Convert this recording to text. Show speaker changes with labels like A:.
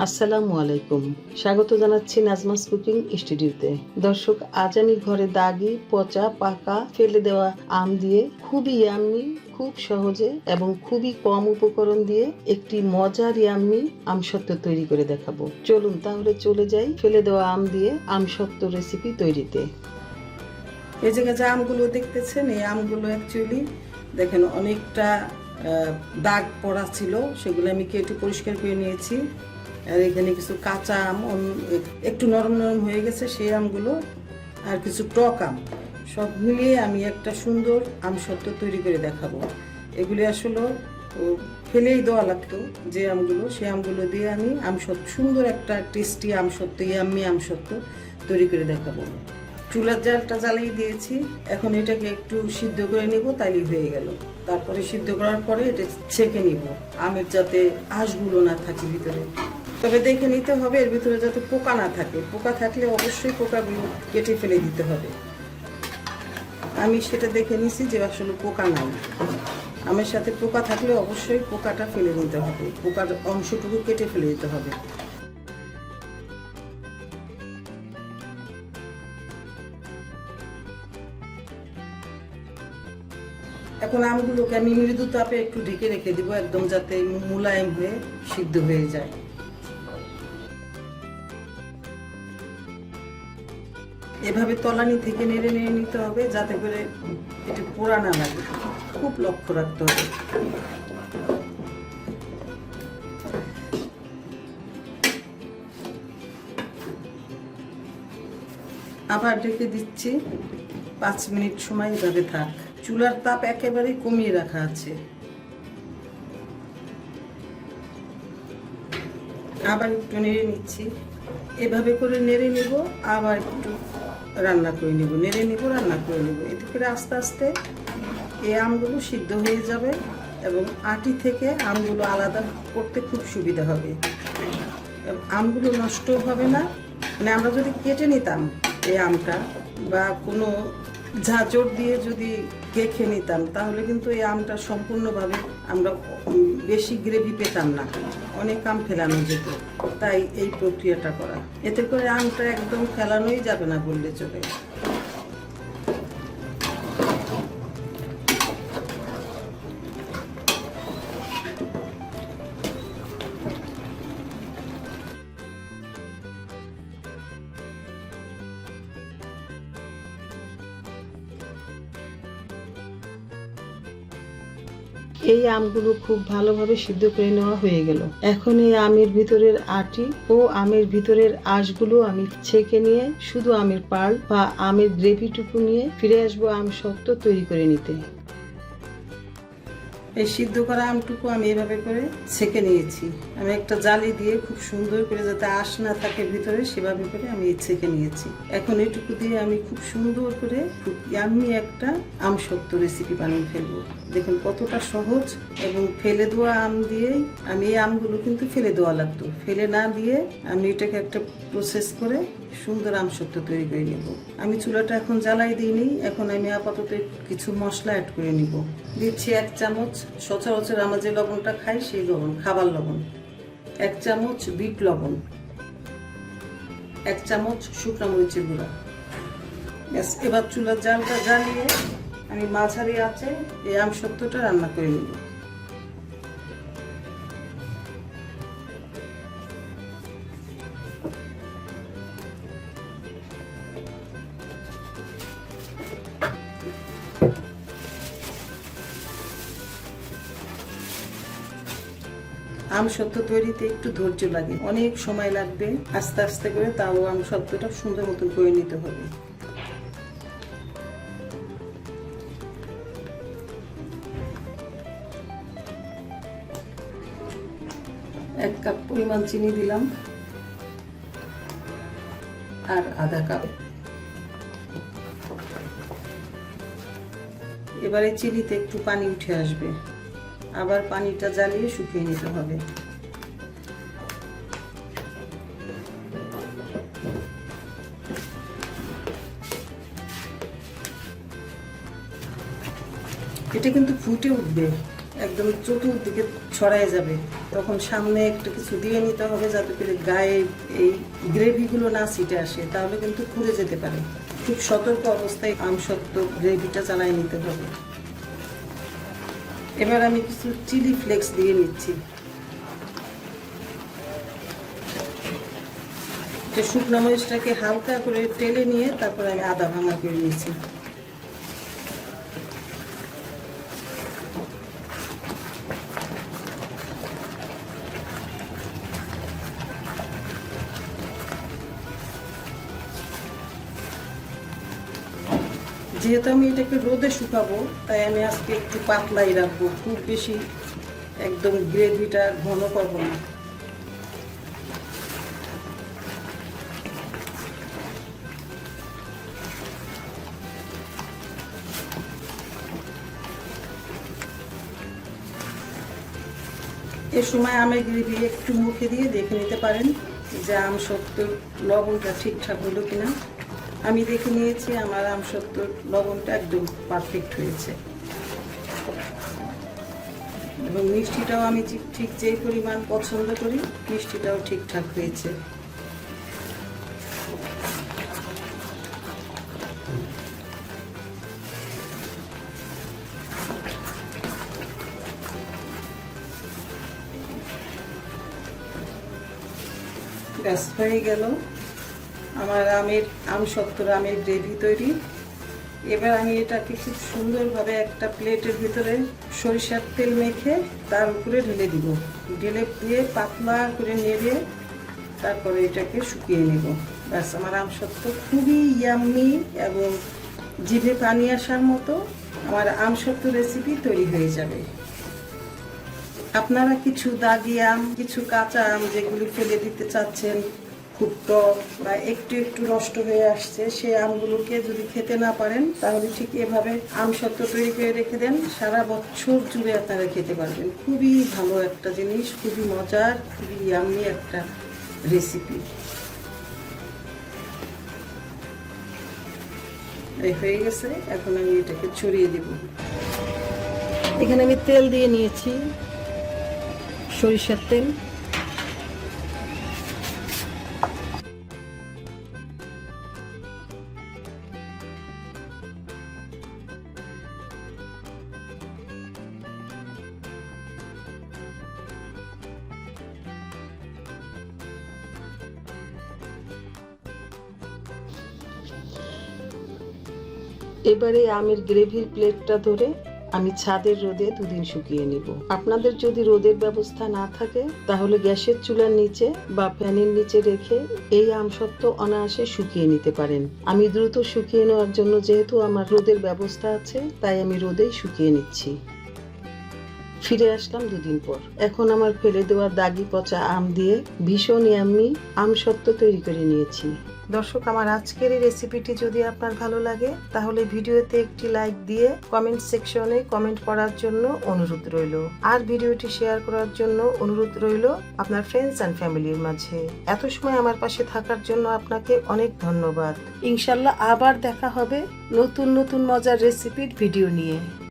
A: আসসালামু আলাইকুম, স্বাগত জানাচ্ছি নাজমাস কুকিং স্টুডিওতে। দর্শক, আজ আমি ঘরে দাগি, পচা, পাকা, ফেলে দেওয়া আম দিয়ে খুবই ইয়াম্মি, খুব সহজে এবং খুবই কম উপকরণ দিয়ে একটি মজার ইয়াম্মি আমসত্ত্ব তৈরি করে দেখাবো। চলুন তাহলে চলে যাই ফেলে দেওয়া আম দিয়ে আমসত্ত্ব রেসিপি তৈরিতে।
B: এই যে আমগুলো দেখতেছেন, এই আমগুলো অ্যাকচুয়ালি দেখেন অনেকটা দাগ পড়া ছিল, সেগুলো আমি কেটে পরিষ্কার করে নিয়েছি। আর এখানে কিছু কাঁচা আম একটু নরম নরম হয়ে গেছে, সেই আমগুলো আর কিছু টক আম সব মিলিয়ে আমি একটা সুন্দর আমসত্ত্ব তৈরি করে দেখাবো। এগুলি আসলে ফেলেই দেওয়া লাগতো যে আমগুলো, সেই আমগুলো দিয়ে আমি আমসত্ত্ব, সুন্দর একটা টেস্টি আমসত্ত্ব, ইয়াম্মি আমসত্ত্ব তৈরি করে দেখাবো। চুলার জালটা জ্বালিয়ে দিয়েছি, এখন এটাকে একটু সিদ্ধ করে নিব, তাইলেই হয়ে গেল। তারপরে সিদ্ধ করার পরে এটা ছেঁকে নিব, আমের যাতে আঁশগুলো না থাকে ভিতরে। তবে দেখে নিতে হবে এর ভিতরে যাতে পোকা না থাকে, পোকা থাকলে অবশ্যই পোকাগুলো কেটে ফেলে দিতে হবে। আমি সেটা দেখে নিছি যে আসলে পোকা নাই। আমের সাথে পোকা থাকলে অবশ্যই পোকাটা ফেলে নিতে হবে, পোকার অংশটুকু কেটে ফেলে দিতে হবে। এখন আমগুলোকে আমি মৃদু তাপে একটু ঢেকে রেখে দিব, একদম যাতে মুলায়ম হয়ে সিদ্ধ হয়ে যায়। এভাবে তলানি থেকে নেড়ে নেড়ে নিতে হবে, যাতে করে এটা পোড়া না লাগে, খুব লক্ষ্য রাখতে হবে। আবার ঢেকে দিচ্ছি, 5 মিনিট সময় এভাবে থাক। চুলার তাপ একেবারেই কমিয়ে রাখা আছে। আবার একটু নেড়ে নিচ্ছি, এভাবে করে নেড়ে নেব, আবার একটু রান্না করে নেব, নেড়ে নেব, রান্না করে নেব। এতে করে আস্তে আস্তে এই আমগুলো সিদ্ধ হয়ে যাবে এবং আটি থেকে আমগুলো আলাদা করতে খুব সুবিধা হবে। আমগুলো নষ্ট হবে না। মানে আমরা যদি কেটে নিতাম এই আমটা বা কোনো ঝাঁঝর দিয়ে যদি কেখে নিতাম, তাহলে কিন্তু এই আমটা সম্পূর্ণভাবে আমরা বেশি গ্রেভি পেতাম না, অনেক আম ফেলানো যেত। তাই এই প্রক্রিয়াটা করা, এতে করে আমটা একদম ফেলানোই যাবে না বললে চলে।
A: এই আমগুলো খুব ভালোভাবে সিদ্ধ করে নেওয়া হয়ে গেল। এখন এই আমের ভিতরের আটি ও আমের ভিতরের আঁশগুলো আমি ছেঁকে নিয়ে শুধু আমের পাল্প বা আমের গ্রেভিটুকু নিয়ে ফিরে আসবো আমসত্ত্ব তৈরি করে নিতে।
B: এই সিদ্ধ করা আমটুকু আমি এভাবে করে ছেঁকে নিয়েছি। আমি একটা জালি দিয়ে খুব সুন্দর করে, যাতে আঁশ না থাকে ভিতরে, সেভাবে করে আমি ছেঁকে নিয়েছি। এখন এইটুকু দিয়ে আমি খুব সুন্দর করে খুব ইয়াম্মি একটা আমসত্ত্ব রেসিপি বানিয়ে ফেলবো। দেখুন কতটা সহজ, এবং ফেলে দেওয়া আম দিয়েই আমি এই আমগুলো কিন্তু ফেলে দেওয়া লাগতো, ফেলে না দিয়ে আমি এটাকে একটা প্রসেস করে সুন্দর আমসত্ত্ব তৈরি করে নেব। আমি চুলাটা এখন জ্বালাই দিইনি, এখন আমি আপাতত কিছু মশলা অ্যাড করে নিব। দিচ্ছি 1 চামচ সচরাচর আমরা যে লবণটা খাই সেই লবণ, খাবার লবণ, 1 চামচ বিট লবণ, 1 চামচ শুকনো মরিচের গুঁড়া। এবার চুলার জালটা জ্বালিয়ে আমি মাঝারি আঁচে এই আমসত্ত্বটা রান্না করে নিব। আমসত্ত্ব তৈরিতে একটু ধৈর্য লাগে, অনেক সময় লাগবে, আস্তে আস্তে করে, তাও আমসত্ত্বটা সুন্দর মতন করে নিতে হবে। এক কাপ পরিমাণ চিনি দিলাম, আর আধা কাপ। এবারে চিনিতে একটু পানি উঠে আসবে, আবার পানিটা জ্বালিয়ে শুকিয়ে নিতে হবে। এটা কিন্তু ফুটে উঠবে, একদম একদম চতুর্দিকে ছড়ায় যাবে। তখন সামনে একটা কিছু দিয়ে নিতে হবে যাতে করে গায়ে এই গ্রেভিগুলো না ছিটে আসে, তাহলে কিন্তু পুড়ে যেতে পারে। খুব সতর্ক অবস্থায় আমসত্ত্ব গ্রেভিটা চালাই নিতে হবে। এবার আমি কিছু চিলি ফ্লেক্স দিয়ে নিচ্ছি। শুকনো মরিচটাকে হালকা করে টেলে নিয়ে তারপরে আমি আদা ভাঙা করে নিয়েছি। যেহেতু আমি এটাকে রোদে শুকাবো, তাই আমি আজকে একটু পাতলাই রাখবো, খুব বেশি একদম গ্রেভিটা ঘন করবো না। এ সময় আমের গ্রেভি একটু মুখে দিয়ে দেখে নিতে পারেন যে আমসত্ত্বর লবণটা ঠিকঠাক হলো কিনা। আমি দেখে নিয়েছি আমার আমসত্ত্বর লবণটা একদম পারফেক্ট হয়েছে, এবং মিষ্টিটাও আমি ঠিক যেই পরিমাণ পছন্দ করি মিষ্টিটাও ঠিকঠাক হয়েছে। ব্যাস হয়ে গেল আমার আমসত্ত্বর আমের গ্রেভি তৈরি। এবার আমি এটাকে খুব সুন্দরভাবে একটা প্লেটের ভিতরে সরিষার তেল মেখে তার উপরে ঢেলে দিব। ঢেলে দিয়ে পাতলা করে নেড়ে তারপরে এটাকে শুকিয়ে নেব। ব্যাস আমার আমসত্ত্ব খুবই ইয়াম্মি এবং জিভে পানি আসার মতো আমার আমসত্ত্ব রেসিপি তৈরি হয়ে যাবে। আপনারা কিছু দাগি আম, কিছু কাঁচা আম যেগুলি ফেলে দিতে চাচ্ছেন, খুব টক বা একটু একটু নষ্ট হয়ে আসছে, সেই আমগুলোকে যদি খেতে না পারেন তাহলে ঠিক এভাবে আমসত্ত্ব তৈরি করে রেখে দেন, সারা বছর জুড়ে আপনারা খেতে পারবেন। খুবই ভালো একটা জিনিস, খুবই মজার, খুবই ইয়াম্মি একটা রেসিপি। এই হয়ে গেছে, এখন আমি এটাকে ছড়িয়ে দেব। এখানে আমি তেল দিয়ে নিয়েছি, সরিষার তেল।
A: এবারে আমের গ্রেভির প্লেটটা ধরে আমি ছাদের রোদে 2 দিন শুকিয়ে নিব। আপনাদের যদি রোদের ব্যবস্থা না থাকে তাহলে গ্যাসের চুলার নিচে বা ফ্যানের নিচে রেখে এই আমসত্ত্ব অনায়াসে শুকিয়ে নিতে পারেন। আমি দ্রুত শুকিয়ে নেওয়ার জন্য, যেহেতু আমার রোদের ব্যবস্থা আছে, তাই আমি রোদেই শুকিয়ে নিচ্ছি। ফিরে আসলাম 2 দিন পর। এখন আমার ফেলে দেওয়া দাগি পচা আম দিয়ে ভীষণ ইয়াম্মি আমসত্ত্ব তৈরি করে নিয়েছি। দর্শক, আমার আজকের এই রেসিপিটি যদি আপনার ভালো লাগে তাহলে ভিডিওতে একটি লাইক দিয়ে কমেন্ট সেকশনে কমেন্ট করার জন্য অনুরোধ রইল, আর ভিডিওটি শেয়ার করার জন্য অনুরোধ রইল আপনার ফ্রেন্ডস অ্যান্ড ফ্যামিলির মাঝে। এত সময় আমার পাশে থাকার জন্য আপনাকে অনেক ধন্যবাদ। ইনশাল্লাহ আবার দেখা হবে নতুন নতুন মজার রেসিপির ভিডিও নিয়ে।